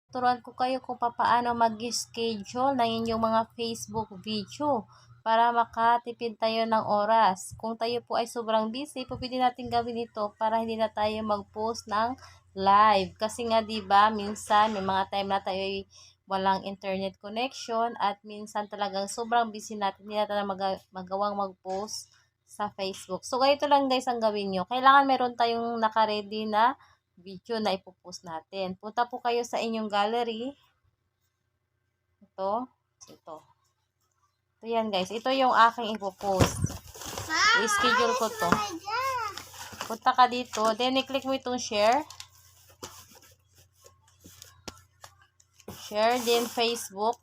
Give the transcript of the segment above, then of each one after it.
Turuan ko kayo kung paano mag-schedule ng inyong mga Facebook video para makatipid tayo ng oras. Kung tayo po ay sobrang busy, po pwede natin gawin ito para hindi na tayo mag-post ng live. Kasi nga 'di ba, minsan may mga time na tayo ay walang internet connection at minsan talagang sobrang busy natin, hindi natin magawang mag-post sa Facebook. So ganito lang guys ang gawin nyo. Kailangan meron tayong naka-ready na video na ipopost natin. Punta po kayo sa inyong gallery. Ito. Ito. Ito yan guys. Ito yung aking ipopost. I-schedule ko to. Punta ka dito. Then i-click mo itong share. Share. Then Facebook.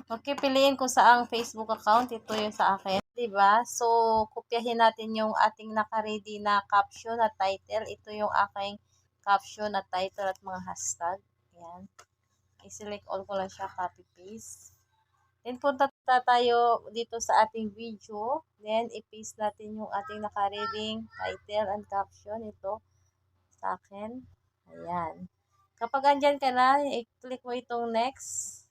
Okay, piliin ko saang Facebook account. Ito yung sa akin. Diba? So, kopyahin natin yung ating naka-ready na caption at title. Ito yung aking caption at title at mga hashtag. Ayan. I-select all ko lang siya. Copy-paste. Then, punta tayo dito sa ating video. Then, i-paste natin yung ating naka-ready title and caption. Ito sa akin. Ayan. Kapag andyan ka na, i-click mo itong next.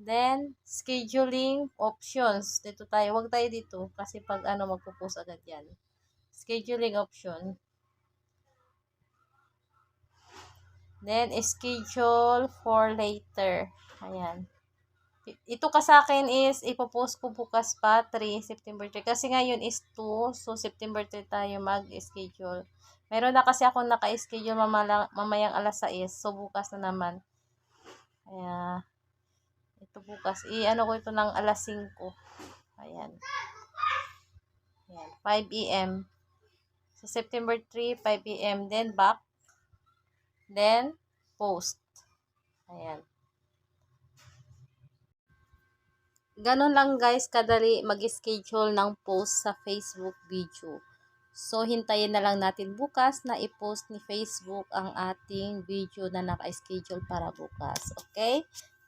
Then, scheduling options. Dito tayo. Huwag tayo dito. Kasi pag magpo-post agad yan. Scheduling option. Then, schedule for later. Ayan. Ito ka sa akin is, ipopost ko bukas pa, 3, September 3. Kasi ngayon is 2. So, September 3 tayo mag-schedule. Meron na kasi ako naka-schedule mamayang alas 6. So, bukas na naman. Ayan. Ito bukas. Ko ito ng alas 5. Ayan. Ayan. 5 a.m. So, September 3, 5 a.m. Then, back. Then, post. Ayan. Ganon lang guys, kadali mag-schedule ng post sa Facebook video. So, hintayin na lang natin bukas na i-post ni Facebook ang ating video na naka-schedule para bukas. Okay?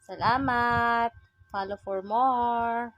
Salamat! Follow for more!